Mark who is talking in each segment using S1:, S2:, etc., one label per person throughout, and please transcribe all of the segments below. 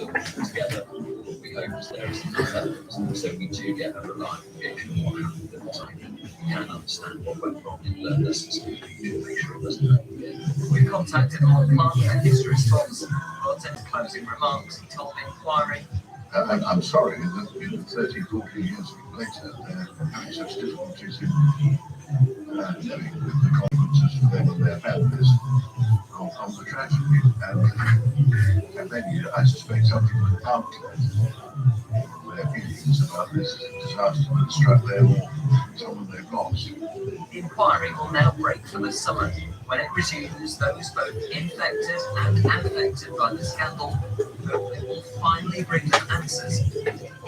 S1: that we put together, we hope is there as enough evidence, so we do get a reliable picture of what happened at the time, and we can understand what went wrong and learn lessons for the future to make sure it doesn't happen again.
S2: We contacted Lord Clark, a history source, but in his closing remarks, he told the inquiry,
S3: I'm sorry that in 13, 14 years later, they're having such difficulties in knowing the consequences for them and their families of the tragedy. And then I suspect something like an outlet for their feelings about this disaster that struck them or someone they've lost.
S2: the inquiry will now break for the summer, when it resumes those both infected and affected by the scandal. Hope it will finally bring them answers to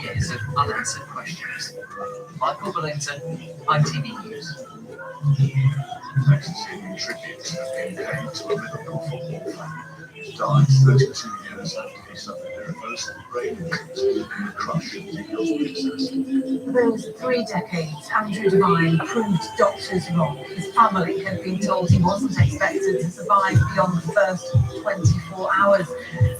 S2: years of unanswered questions. Michael Billington, ITV News.
S3: Ecstasy tributes have been paid to a Liverpool football fan who died 32 years after he suffered irreversible brain injuries in the crush of the Hillsborough disaster.
S4: For those 3 decades, Andrew Devine proved doctors wrong. His family had been told he wasn't expected to survive beyond the first 24 hours.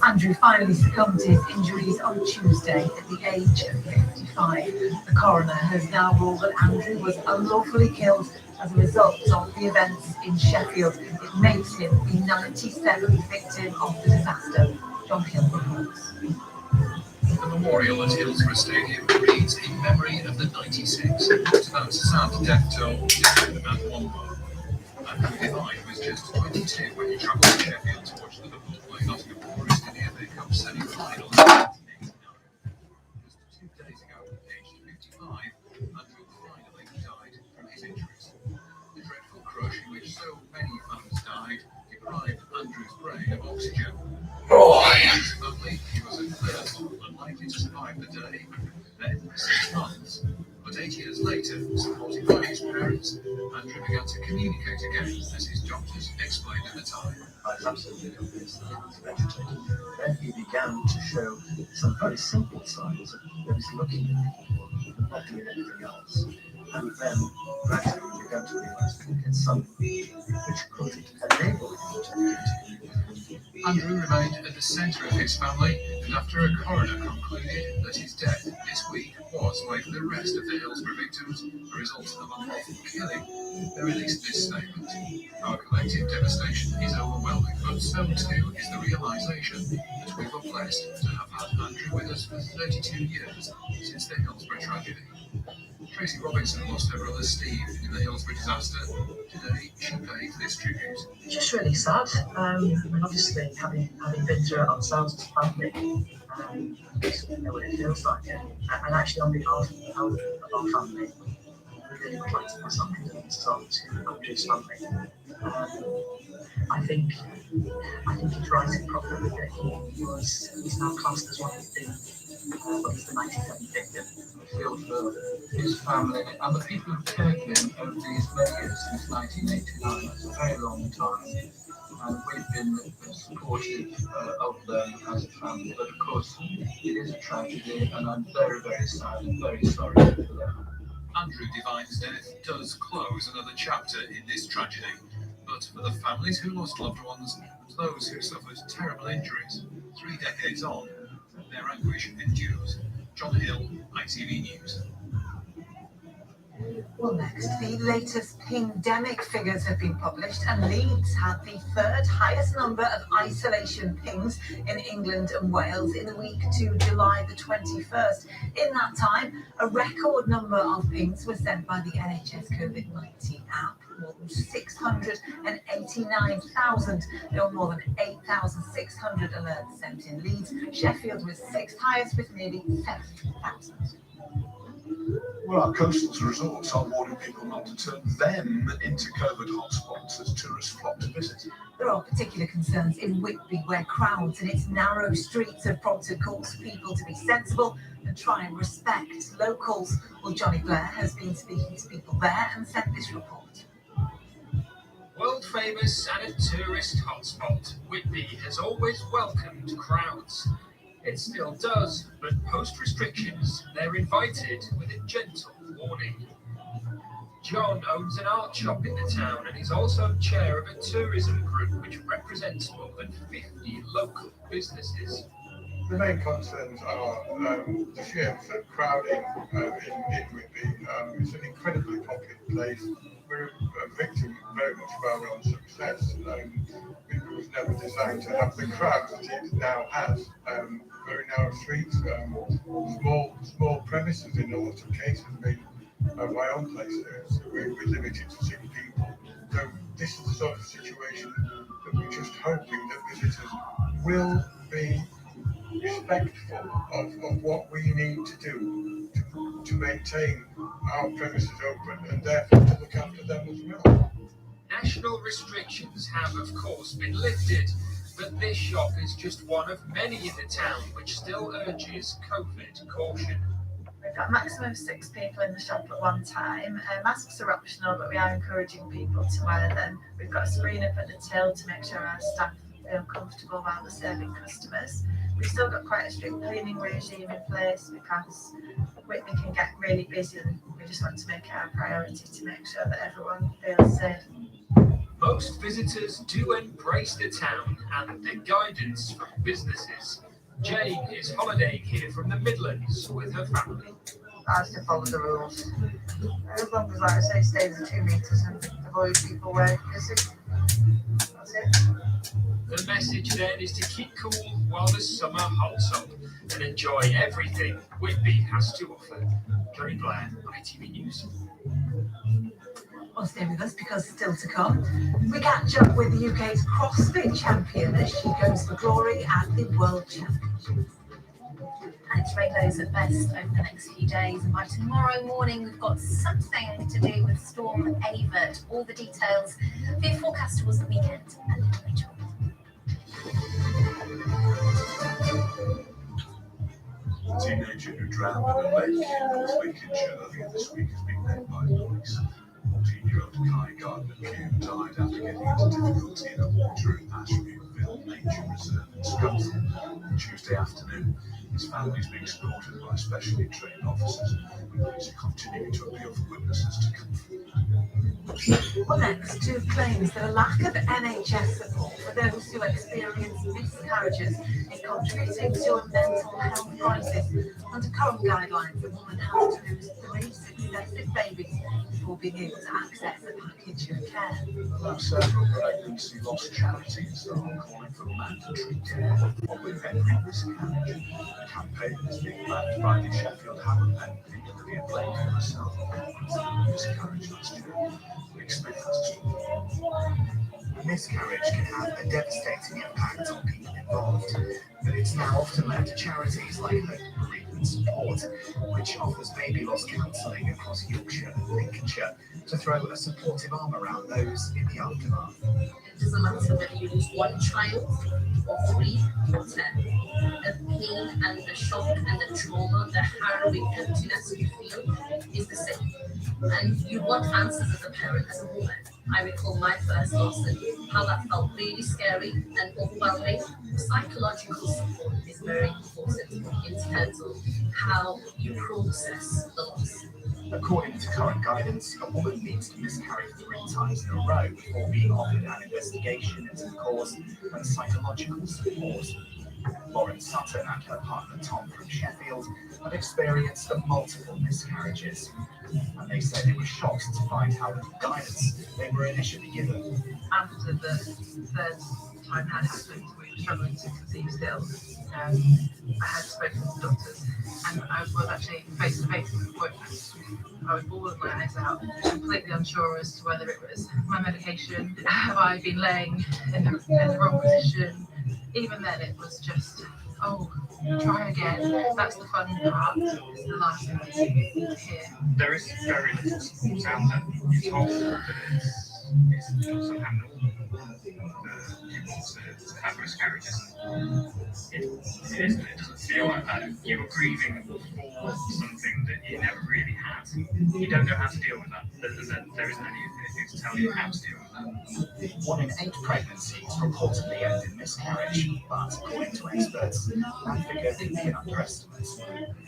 S4: Andrew finally succumbed to his injuries on Tuesday at the age of 55. The coroner has now ruled that Andrew was unlawfully killed as a result of the events in Sheffield. It makes him the 97th victim of the disaster. John Hill reports.
S5: The memorial at Hillsborough Stadium reads in memory of the 96. It's about sad death toll at one bar. Andrew Devine was just 22 when he travelled to Sheffield to watch Liverpool play Nottingham Forest in the FA Cup semi-final in 1989. Just 2 days ago, aged 55, Andrew finally died from his injuries. The dreadful crush in which so many fans died deprived Andrew's brain of oxygen. Only he was at first unlikely to survive the day, then 6 months. But 8 years later, supported by his parents, Andrew began to communicate again, as his doctors explained at the time.
S6: I was absolutely convinced that he was vegetating. Then he began to show some very simple signs that he was looking at people, but not doing anything else. And then gradually we began to realise that he had something which could enable him to continue.
S5: Andrew remained at the centre of his family, and after a coroner concluded that his death this week was, like the rest of the Hillsborough victims, a result of unlawful killing, they released this statement. Our collective devastation is overwhelming, but so too is the realisation that we were blessed to have had Andrew with us for 32 years since the Hillsborough tragedy. Tracy Robinson lost her brother Steve in the Hillsborough disaster. Today, she paid this tribute.
S6: Just really sad. I mean, obviously, having been through it ourselves as a family, we know what it feels like. And actually, on behalf of our family, we really would like to pass our condolences on to Andrew's family. I think it's right and proper that he's now classed as one of the 97th victim.
S7: I feel for his family and the people who've cared for him over these many years since 1989. That's a very long time, and we've been supportive of them as a family. But of course, it is a tragedy, and I'm very, very sad and very sorry for them.
S5: Andrew Devine's death does close another chapter in this tragedy, but for the families who lost loved ones and those who suffered terrible injuries, 3 decades on, their anguish endures. John Hill, ITV News.
S4: Well, next, the latest pandemic figures have been published, and Leeds had the 3rd highest number of isolation pings in England and Wales in the week to July the 21st. In that time, a record number of pings were sent by the NHS COVID-19 app. More than 689,000. There were more than 8,600 alerts sent in Leeds. Sheffield was 6th highest with nearly 7,000.
S3: Well, our coastal resorts are warning people not to turn them into COVID hotspots as tourists flock to visit.
S4: There are particular concerns in Whitby, where crowds in its narrow streets have prompted calls for people to be sensible and try and respect locals. Well, Johnny Blair has been speaking to people there and sent this report.
S8: World famous and a tourist hotspot, Whitby has always welcomed crowds. It still does, but post restrictions, they're invited with a gentle warning. John owns an art shop in the town and is also chair of a tourism group which represents more than 50 local businesses.
S3: The main concerns are the sheer crowding in Whitby. It's an incredibly popular place. We're a victim very much of our own success. Whitby was never designed to have the crowds that it now has. Very narrow streets, small premises in a lot of cases. I mean, my own place, so we're limited to 6 people. So this is the sort of situation that we're just hoping that visitors will be respectful of what we need to do to maintain our premises open and therefore to look after them as well.
S8: National restrictions have, of course, been lifted, but this shop is just one of many in the town which still urges COVID caution.
S4: We've got a maximum of 6 people in the shop at one time. Masks are optional, but we are encouraging people to wear them. We've got a screen up at the till to make sure our staff feel comfortable while they're serving customers. We've still got quite a strict cleaning regime in place because Whitby can get really busy, and we just want to make it our priority to make sure that everyone feels safe.
S8: Most visitors do embrace the town and the guidance from businesses. Jane is holidaying here from the Midlands with her family.
S4: I have to follow the rules. As long as, like I say, stay within 2 metres and avoid people wearing visits. That's it.
S8: The message then is to keep cool while the summer hots up and enjoy everything Whitby has to offer. Johnny Blair, ITV News.
S4: Well, stay with us because still to come, we catch up with the UK's CrossFit champion as she goes for glory at the World Championships.
S9: And it's rainbows at best over the next few days. And by tomorrow morning, we've got something to do with Storm Avert. All the details for your forecast towards the weekend a little later on.
S10: The teenager who drowned in a lake in North Lincolnshire earlier this week has been named by police. 14-year-old Kai Gardner-Pugh died after getting into difficulty in a water in Ashbyville Nature Reserve in Scotland on Tuesday afternoon. His family is being escorted by specially trained officers, and police are continuing to appeal for witnesses to come forward.
S4: Well, next, 2 claims that a lack of NHS support for those who experience miscarriages is contributing to a mental health crisis. Under current guidelines, a woman has to lose 3 successive babies before being able to access a package of care.
S10: Although several pregnancy loss charities are calling for mandatory care following every miscarriage, the campaign is being backed by the Sheffield Hammerpen Victoria Blake herself, who had a miscarriage last year. Expect us to.
S11: A miscarriage can have a devastating impact on people involved, but it's now often left to charities like Hope Bereavement Support, which offers baby loss counselling across Yorkshire and Lincolnshire to throw a supportive arm around those in the aftermath.
S9: It doesn't matter whether you lose 1 child, or 3, or 10. The pain and the shock and the trauma, the harrowing emptiness you feel is the same. And you want answers as a parent, as a woman. I recall my first loss and how that felt really scary and overwhelming. Psychological support is very important in terms of how you process the loss.
S11: According to current guidance, a woman needs to miscarry 3 times in a row before being offered an investigation into the cause and psychological support. Lauren Sutton and her partner Tom from Sheffield have experienced multiple miscarriages, and they say they were shocked to find how little guidance they were initially given.
S12: After the 3rd time that happened, we were struggling to conceive still. I had spoken to doctors, and I was actually face to face with appointments. I was bawling my eyes out, completely unsure as to whether it was my medication. Have I been laying in the wrong position? Even then, it was just, oh, try again. That's the fun part. It's the last thing that you hear.
S13: There is very little support out there. You're told that it's somehow normal. You want to have miscarriages. It isn't. It doesn't feel like that. You were grieving for something that you never really had. You don't know how to deal with that. There isn't anything to tell you how to deal with that.
S11: 1 in 8 pregnancies reportedly end in miscarriage, but according to experts, that figure could be an underestimate.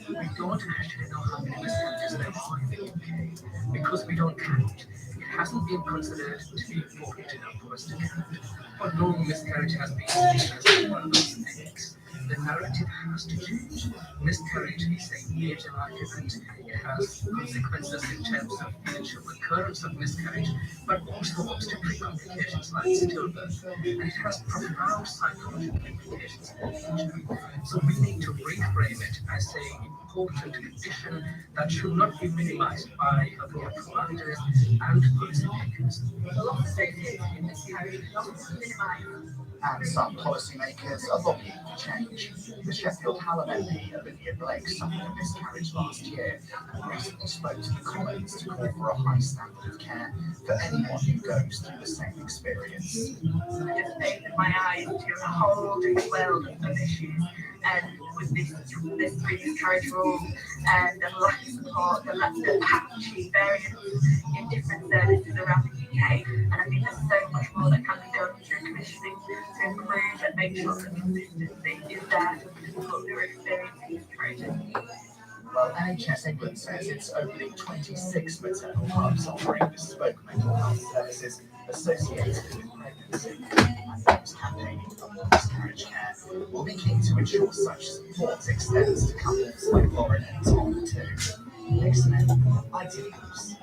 S12: We don't actually know how many miscarriages there are in the UK because we don't count. It hasn't been considered to be important enough for us to count. But normal miscarriage has been seen as one of those things. the narrative has to change. Miscarriage is a major life event. It has consequences in terms of future recurrence of miscarriage, but also obstetric complications like stillbirth. And it has profound psychological implications for the future. So we need to reframe it as an important condition that should not be minimized by healthcare providers and policymakers.
S9: The loss associated with miscarriage is often minimized.
S11: And some policymakers are lobbying for change. The Sheffield Hallam MP Olivia Blake suffered a miscarriage last year and recently spoke to the Commons to call for a high standard of care for anyone who goes through the same experience.
S12: It just opened my eyes to a whole different world of issues, and with this pre-miscarriage rule and the lack of support, the patchy variants in different services around the UK. And I think there's so much more that can be done through commissioning to improve and make sure that consistency is there for people who are experiencing miscarriages.
S11: Well, NHS England says it's opening 26 maternal hubs offering bespoke mental health services associated with pregnancy, and those campaigning for more miscarriage care will be keen to ensure such support extends to couples like Lauren and Tom too. Next, ITV News.